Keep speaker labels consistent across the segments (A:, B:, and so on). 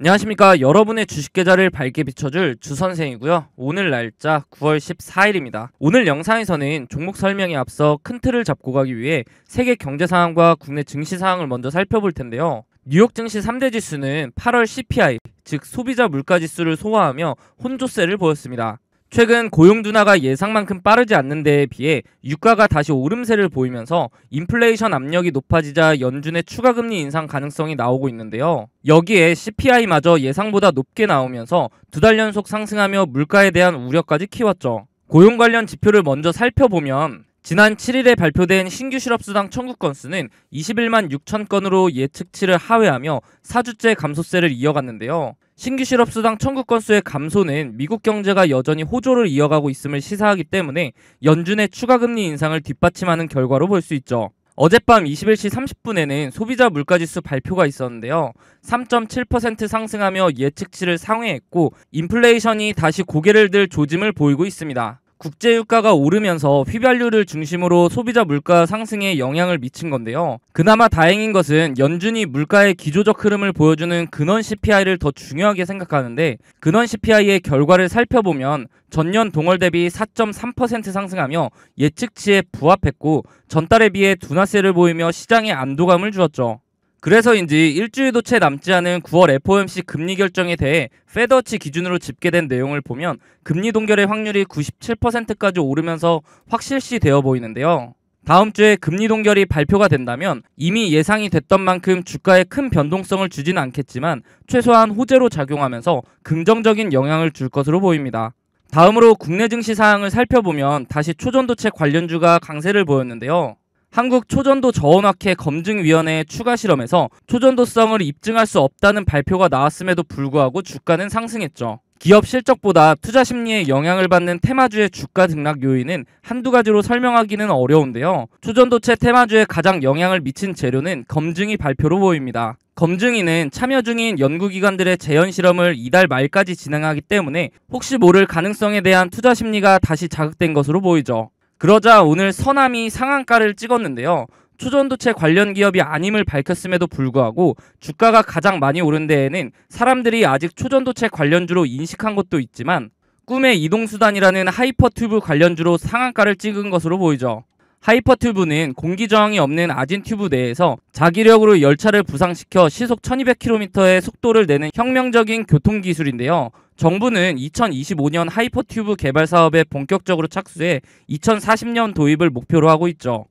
A: 안녕하십니까. 여러분의 주식 계좌를 밝게 비춰줄 주선생이고요. 오늘 날짜 9월 14일입니다. 오늘 영상에서는 종목 설명에 앞서 큰 틀을 잡고 가기 위해 세계 경제 상황과 국내 증시 상황을 먼저 살펴볼 텐데요. 뉴욕 증시 3대 지수는 8월 CPI, 즉 소비자 물가 지수를 소화하며 혼조세를 보였습니다. 최근 고용 둔화가 예상만큼 빠르지 않는 데에 비해 유가가 다시 오름세를 보이면서 인플레이션 압력이 높아지자 연준의 추가 금리 인상 가능성이 나오고 있는데요. 여기에 CPI마저 예상보다 높게 나오면서 두 달 연속 상승하며 물가에 대한 우려까지 키웠죠. 고용 관련 지표를 먼저 살펴보면 지난 7일에 발표된 신규 실업수당 청구 건수는 21만 6천 건으로 예측치를 하회하며 4주째 감소세를 이어갔는데요. 신규 실업수당 청구 건수의 감소는 미국 경제가 여전히 호조를 이어가고 있음을 시사하기 때문에 연준의 추가 금리 인상을 뒷받침하는 결과로 볼 수 있죠. 어젯밤 21시 30분에는 소비자 물가지수 발표가 있었는데요. 3.7% 상승하며 예측치를 상회했고 인플레이션이 다시 고개를 들 조짐을 보이고 있습니다. 국제유가가 오르면서 휘발유를 중심으로 소비자 물가 상승에 영향을 미친 건데요. 그나마 다행인 것은 연준이 물가의 기조적 흐름을 보여주는 근원 CPI를 더 중요하게 생각하는데 근원 CPI의 결과를 살펴보면 전년 동월 대비 4.3% 상승하며 예측치에 부합했고 전달에 비해 둔화세를 보이며 시장에 안도감을 주었죠. 그래서인지 일주일도 채 남지 않은 9월 FOMC 금리 결정에 대해 페드워치 기준으로 집계된 내용을 보면 금리 동결의 확률이 97%까지 오르면서 확실시 되어 보이는데요. 다음 주에 금리 동결이 발표가 된다면 이미 예상이 됐던 만큼 주가에 큰 변동성을 주지는 않겠지만 최소한 호재로 작용하면서 긍정적인 영향을 줄 것으로 보입니다. 다음으로 국내 증시 사항을 살펴보면 다시 초전도체 관련주가 강세를 보였는데요. 한국 초전도 저온화캐 검증위원회의 추가 실험에서 초전도성을 입증할 수 없다는 발표가 나왔음에도 불구하고 주가는 상승했죠. 기업 실적보다 투자 심리에 영향을 받는 테마주의 주가 등락 요인은 한두 가지로 설명하기는 어려운데요. 초전도체 테마주에 가장 영향을 미친 재료는 검증위 발표로 보입니다. 검증위는 참여 중인 연구기관들의 재현 실험을 이달 말까지 진행하기 때문에 혹시 모를 가능성에 대한 투자 심리가 다시 자극된 것으로 보이죠. 그러자 오늘 서남이 상한가를 찍었는데요. 초전도체 관련 기업이 아님을 밝혔음에도 불구하고 주가가 가장 많이 오른 데에는 사람들이 아직 초전도체 관련주로 인식한 것도 있지만 꿈의 이동수단이라는 하이퍼튜브 관련주로 상한가를 찍은 것으로 보이죠. 하이퍼튜브는 공기저항이 없는 아진튜브 내에서 자기력으로 열차를 부상시켜 시속 1200km의 속도를 내는 혁명적인 교통기술인데요. 정부는 2025년 하이퍼튜브 개발 사업에 본격적으로 착수해 2040년 도입을 목표로 하고 있죠.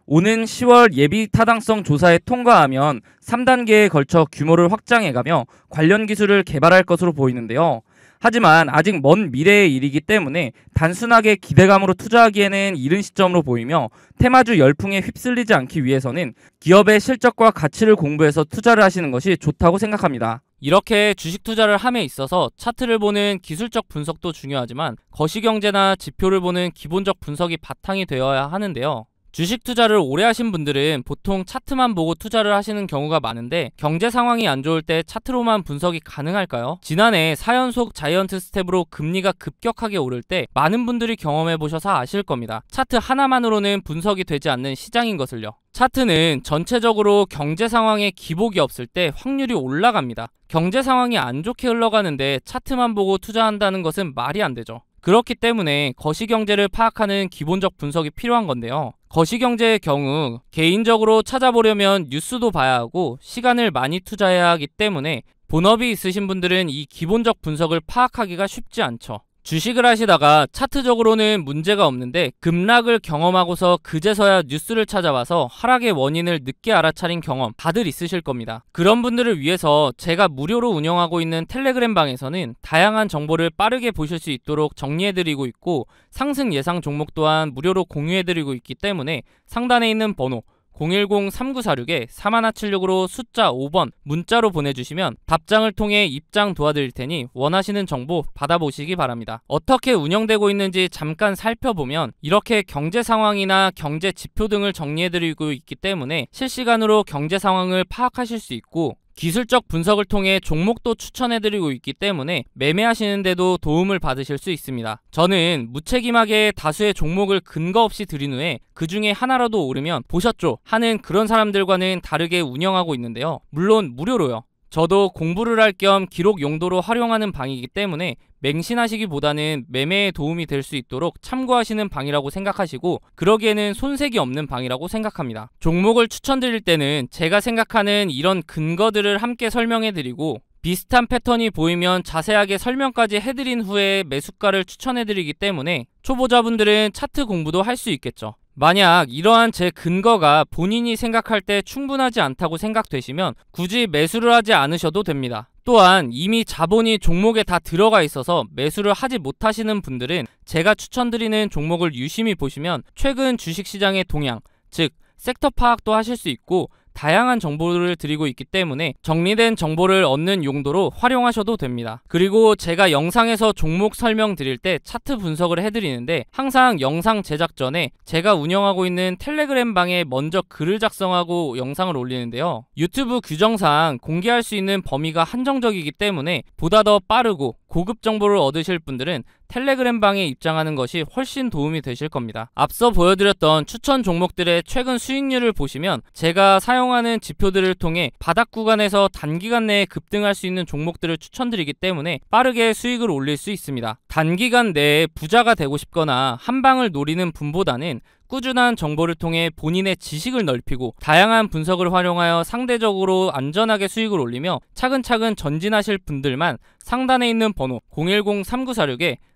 A: 오는 10월 예비 타당성 조사에 통과하면 3단계에 걸쳐 규모를 확장해가며 관련 기술을 개발할 것으로 보이는데요. 하지만 아직 먼 미래의 일이기 때문에 단순하게 기대감으로 투자하기에는 이른 시점으로 보이며 테마주 열풍에 휩쓸리지 않기 위해서는 기업의 실적과 가치를 공부해서 투자를 하시는 것이 좋다고 생각합니다. 이렇게 주식 투자를 함에 있어서 차트를 보는 기술적 분석도 중요하지만 거시경제나 지표를 보는 기본적 분석이 바탕이 되어야 하는데요. 주식 투자를 오래 하신 분들은 보통 차트만 보고 투자를 하시는 경우가 많은데 경제 상황이 안 좋을 때 차트로만 분석이 가능할까요? 지난해 4연속 자이언트 스텝으로 금리가 급격하게 오를 때 많은 분들이 경험해 보셔서 아실 겁니다. 차트 하나만으로는 분석이 되지 않는 시장인 것을요. 차트는 전체적으로 경제 상황에 기복이 없을 때 확률이 올라갑니다. 경제 상황이 안 좋게 흘러가는데 차트만 보고 투자한다는 것은 말이 안 되죠. 그렇기 때문에 거시경제를 파악하는 기본적 분석이 필요한 건데요. 거시경제의 경우 개인적으로 찾아보려면 뉴스도 봐야 하고 시간을 많이 투자해야 하기 때문에 본업이 있으신 분들은 이 기본적 분석을 파악하기가 쉽지 않죠. 주식을 하시다가 차트적으로는 문제가 없는데 급락을 경험하고서 그제서야 뉴스를 찾아봐서 하락의 원인을 늦게 알아차린 경험 다들 있으실 겁니다. 그런 분들을 위해서 제가 무료로 운영하고 있는 텔레그램 방에서는 다양한 정보를 빠르게 보실 수 있도록 정리해드리고 있고 상승 예상 종목 또한 무료로 공유해드리고 있기 때문에 상단에 있는 번호 010-3946-4176으로 숫자 5번 문자로 보내주시면 답장을 통해 입장 도와드릴 테니 원하시는 정보 받아보시기 바랍니다. 어떻게 운영되고 있는지 잠깐 살펴보면 이렇게 경제 상황이나 경제 지표 등을 정리해드리고 있기 때문에 실시간으로 경제 상황을 파악하실 수 있고 기술적 분석을 통해 종목도 추천해드리고 있기 때문에 매매하시는데도 도움을 받으실 수 있습니다. 저는 무책임하게 다수의 종목을 근거 없이 들인 후에 그 중에 하나라도 오르면 보셨죠? 하는 그런 사람들과는 다르게 운영하고 있는데요. 물론 무료로요. 저도 공부를 할 겸 기록 용도로 활용하는 방이기 때문에 맹신하시기보다는 매매에 도움이 될 수 있도록 참고하시는 방이라고 생각하시고, 그러기에는 손색이 없는 방이라고 생각합니다. 종목을 추천드릴 때는 제가 생각하는 이런 근거들을 함께 설명해드리고, 비슷한 패턴이 보이면 자세하게 설명까지 해드린 후에 매수가를 추천해드리기 때문에 초보자분들은 차트 공부도 할 수 있겠죠. 만약 이러한 제 근거가 본인이 생각할 때 충분하지 않다고 생각되시면 굳이 매수를 하지 않으셔도 됩니다. 또한 이미 자본이 종목에 다 들어가 있어서 매수를 하지 못하시는 분들은 제가 추천드리는 종목을 유심히 보시면 최근 주식시장의 동향, 즉 섹터 파악도 하실 수 있고 다양한 정보를 드리고 있기 때문에 정리된 정보를 얻는 용도로 활용하셔도 됩니다. 그리고 제가 영상에서 종목 설명 드릴 때 차트 분석을 해드리는데 항상 영상 제작 전에 제가 운영하고 있는 텔레그램 방에 먼저 글을 작성하고 영상을 올리는데요. 유튜브 규정상 공개할 수 있는 범위가 한정적이기 때문에 보다 더 빠르고 고급 정보를 얻으실 분들은 텔레그램 방에 입장하는 것이 훨씬 도움이 되실 겁니다. 앞서 보여드렸던 추천 종목들의 최근 수익률을 보시면 제가 사용하는 지표들을 통해 바닥 구간에서 단기간 내에 급등할 수 있는 종목들을 추천드리기 때문에 빠르게 수익을 올릴 수 있습니다. 단기간 내에 부자가 되고 싶거나 한 방을 노리는 분보다는 꾸준한 정보를 통해 본인의 지식을 넓히고 다양한 분석을 활용하여 상대적으로 안전하게 수익을 올리며 차근차근 전진하실 분들만 상단에 있는 번호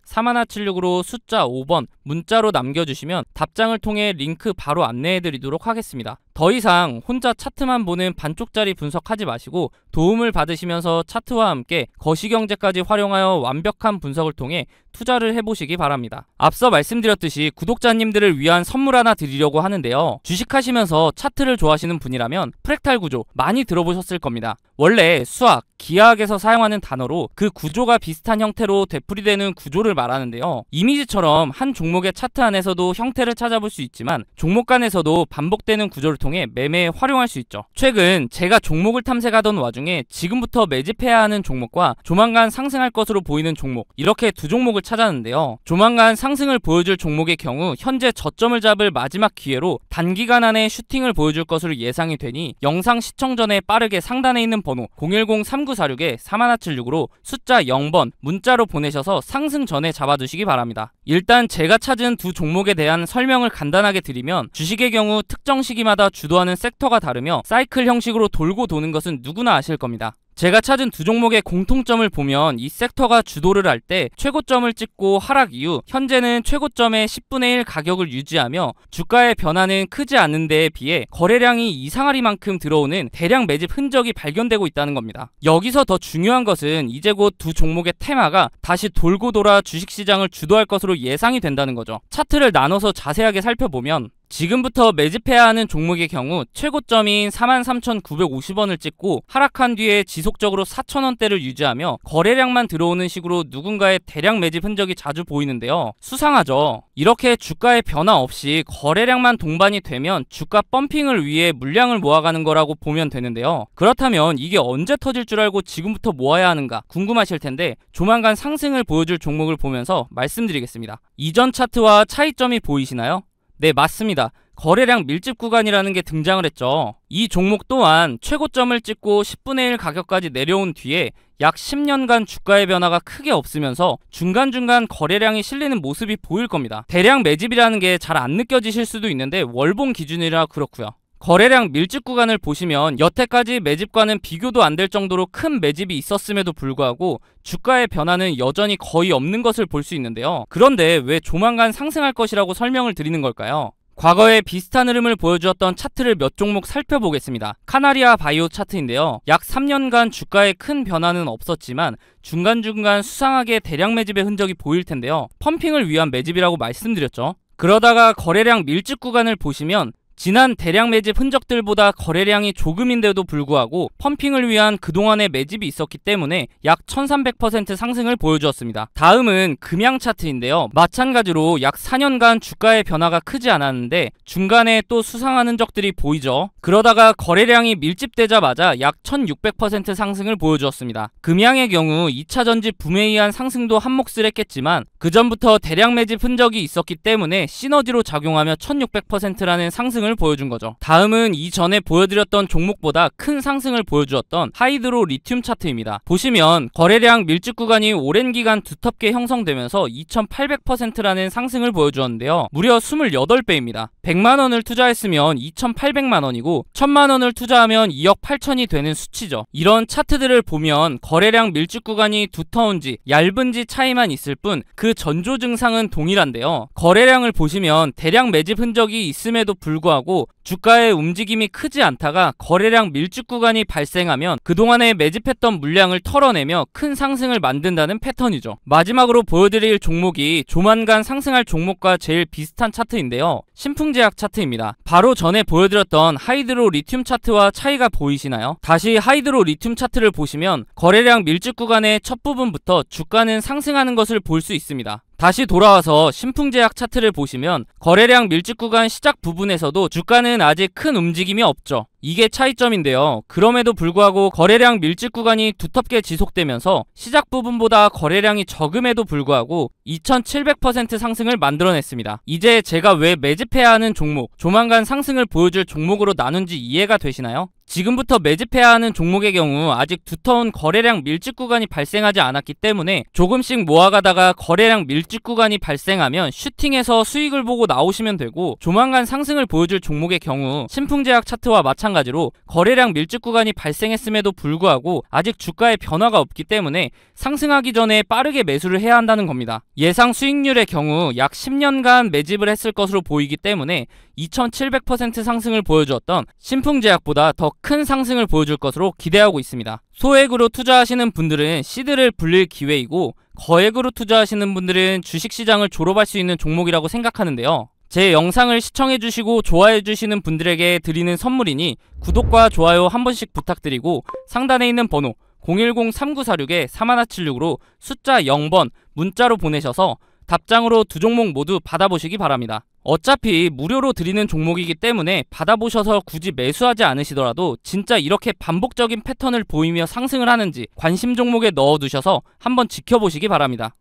A: 010-3946-4176으로 숫자 5번 문자로 남겨주시면 답장을 통해 링크 바로 안내해드리도록 하겠습니다. 더 이상 혼자 차트만 보는 반쪽짜리 분석하지 마시고 도움을 받으시면서 차트와 함께 거시경제까지 활용하여 완벽한 분석을 통해 투자를 해보시기 바랍니다. 앞서 말씀드렸듯이 구독자님들을 위한 선물 하나 드리려고 하는데요. 주식하시면서 차트를 좋아하시는 분이라면 프랙탈 구조 많이 들어보셨을 겁니다. 원래 수학, 기하학에서 사용하는 단어로 그 구조가 비슷한 형태로 되풀이되는 구조를 말하는데요. 이미지처럼 한 종목의 차트 안에서도 형태를 찾아볼 수 있지만 종목 간에서도 반복되는 구조를 통해 매매에 활용할 수 있죠. 최근 제가 종목을 탐색하던 와중에 지금부터 매집해야 하는 종목과 조만간 상승할 것으로 보이는 종목, 이렇게 두 종목을 찾았는데요. 조만간 상승을 보여줄 종목의 경우 현재 저점을 잡을 마지막 기회로 단기간 안에 슈팅을 보여줄 것으로 예상이 되니 영상 시청 전에 빠르게 상단에 있는 번호 010-3946-4176으로 숫자 0번 문자로 보내셔서 상승 전에 잡아두시기 바랍니다. 일단 제가 찾은 두 종목에 대한 설명을 간단하게 드리면, 주식의 경우 특정 시기마다 주도하는 섹터가 다르며 사이클 형식으로 돌고 도는 것은 누구나 아실 겁니다. 제가 찾은 두 종목의 공통점을 보면 이 섹터가 주도를 할 때 최고점을 찍고 하락 이후 현재는 최고점의 10분의 1 가격을 유지하며 주가의 변화는 크지 않은 데에 비해 거래량이 이상하리만큼 들어오는 대량 매집 흔적이 발견되고 있다는 겁니다. 여기서 더 중요한 것은 이제 곧 두 종목의 테마가 다시 돌고 돌아 주식시장을 주도할 것으로 예상이 된다는 거죠. 차트를 나눠서 자세하게 살펴보면 지금부터 매집해야 하는 종목의 경우 최고점인 43,950원을 찍고 하락한 뒤에 지속적으로 4,000원대를 유지하며 거래량만 들어오는 식으로 누군가의 대량 매집 흔적이 자주 보이는데요. 수상하죠. 이렇게 주가의 변화 없이 거래량만 동반이 되면 주가 펌핑을 위해 물량을 모아가는 거라고 보면 되는데요. 그렇다면 이게 언제 터질 줄 알고 지금부터 모아야 하는가 궁금하실 텐데 조만간 상승을 보여줄 종목을 보면서 말씀드리겠습니다. 이전 차트와 차이점이 보이시나요? 네, 맞습니다. 거래량 밀집 구간이라는 게 등장을 했죠. 이 종목 또한 최고점을 찍고 10분의 1 가격까지 내려온 뒤에 약 10년간 주가의 변화가 크게 없으면서 중간중간 거래량이 실리는 모습이 보일 겁니다. 대량 매집이라는 게 잘 안 느껴지실 수도 있는데 월봉 기준이라 그렇고요. 거래량 밀집 구간을 보시면 여태까지 매집과는 비교도 안 될 정도로 큰 매집이 있었음에도 불구하고 주가의 변화는 여전히 거의 없는 것을 볼 수 있는데요. 그런데 왜 조만간 상승할 것이라고 설명을 드리는 걸까요? 과거에 비슷한 흐름을 보여주었던 차트를 몇 종목 살펴보겠습니다. 카나리아 바이오 차트인데요. 약 3년간 주가에 큰 변화는 없었지만 중간중간 수상하게 대량 매집의 흔적이 보일 텐데요. 펌핑을 위한 매집이라고 말씀드렸죠. 그러다가 거래량 밀집 구간을 보시면 지난 대량 매집 흔적들보다 거래량이 조금인데도 불구하고 펌핑을 위한 그동안의 매집이 있었기 때문에 약 1300% 상승을 보여주었습니다. 다음은 금양 차트인데요. 마찬가지로 약 4년간 주가의 변화가 크지 않았는데 중간에 또 수상한 흔적들이 보이죠. 그러다가 거래량이 밀집되자마자 약 1600% 상승을 보여주었습니다. 금양의 경우 2차 전지 붐에 의한 상승도 한몫을 했겠지만 그 전부터 대량 매집 흔적이 있었기 때문에 시너지로 작용하며 1600%라는 상승을 상승을 보여준 거죠. 다음은 이전에 보여드렸던 종목보다 큰 상승을 보여주었던 하이드로 리튬 차트입니다. 보시면 거래량 밀집 구간이 오랜 기간 두텁게 형성되면서 2800%라는 상승을 보여주었는데요. 무려 28배입니다. 100만원을 투자했으면 2800만원이고 1000만원을 투자하면 2억 8천이 되는 수치죠. 이런 차트들을 보면 거래량 밀집 구간이 두터운지 얇은지 차이만 있을 뿐 그 전조 증상은 동일한데요. 거래량을 보시면 대량 매집 흔적이 있음에도 불구하고 주가의 움직임이 크지 않다가 거래량 밀집 구간이 발생하면 그동안에 매집했던 물량을 털어내며 큰 상승을 만든다는 패턴이죠. 마지막으로 보여드릴 종목이 조만간 상승할 종목과 제일 비슷한 차트인데요. 신풍제약 차트입니다. 바로 전에 보여드렸던 하이드로 리튬 차트와 차이가 보이시나요? 다시 하이드로 리튬 차트를 보시면 거래량 밀집 구간의 첫 부분부터 주가는 상승하는 것을 볼 수 있습니다. 다시 돌아와서 신풍제약 차트를 보시면 거래량 밀집 구간 시작 부분에서도 주가는 아직 큰 움직임이 없죠. 이게 차이점인데요. 그럼에도 불구하고 거래량 밀집 구간이 두텁게 지속되면서 시작 부분보다 거래량이 적음에도 불구하고 2700% 상승을 만들어냈습니다. 이제 제가 왜 매집해야 하는 종목, 조만간 상승을 보여줄 종목으로 나눈지 이해가 되시나요? 지금부터 매집해야 하는 종목의 경우 아직 두터운 거래량 밀집 구간이 발생하지 않았기 때문에 조금씩 모아가다가 거래량 밀집 구간이 발생하면 슈팅해서 수익을 보고 나오시면 되고, 조만간 상승을 보여줄 종목의 경우 신풍제약 차트와 마찬가지로 거래량 밀집 구간이 발생했음에도 불구하고 아직 주가의 변화가 없기 때문에 상승하기 전에 빠르게 매수를 해야 한다는 겁니다. 예상 수익률의 경우 약 10년간 매집을 했을 것으로 보이기 때문에 2700% 상승을 보여주었던 신풍제약보다 더 큰 상승을 보여줄 것으로 기대하고 있습니다. 소액으로 투자하시는 분들은 시드를 불릴 기회이고, 거액으로 투자하시는 분들은 주식시장을 졸업할 수 있는 종목이라고 생각하는데요. 제 영상을 시청해주시고 좋아해주시는 분들에게 드리는 선물이니 구독과 좋아요 한 번씩 부탁드리고, 상단에 있는 번호 010-3946-3176으로 숫자 0번 문자로 보내셔서 답장으로 두 종목 모두 받아보시기 바랍니다. 어차피 무료로 드리는 종목이기 때문에 받아보셔서 굳이 매수하지 않으시더라도 진짜 이렇게 반복적인 패턴을 보이며 상승을 하는지 관심 종목에 넣어두셔서 한번 지켜보시기 바랍니다.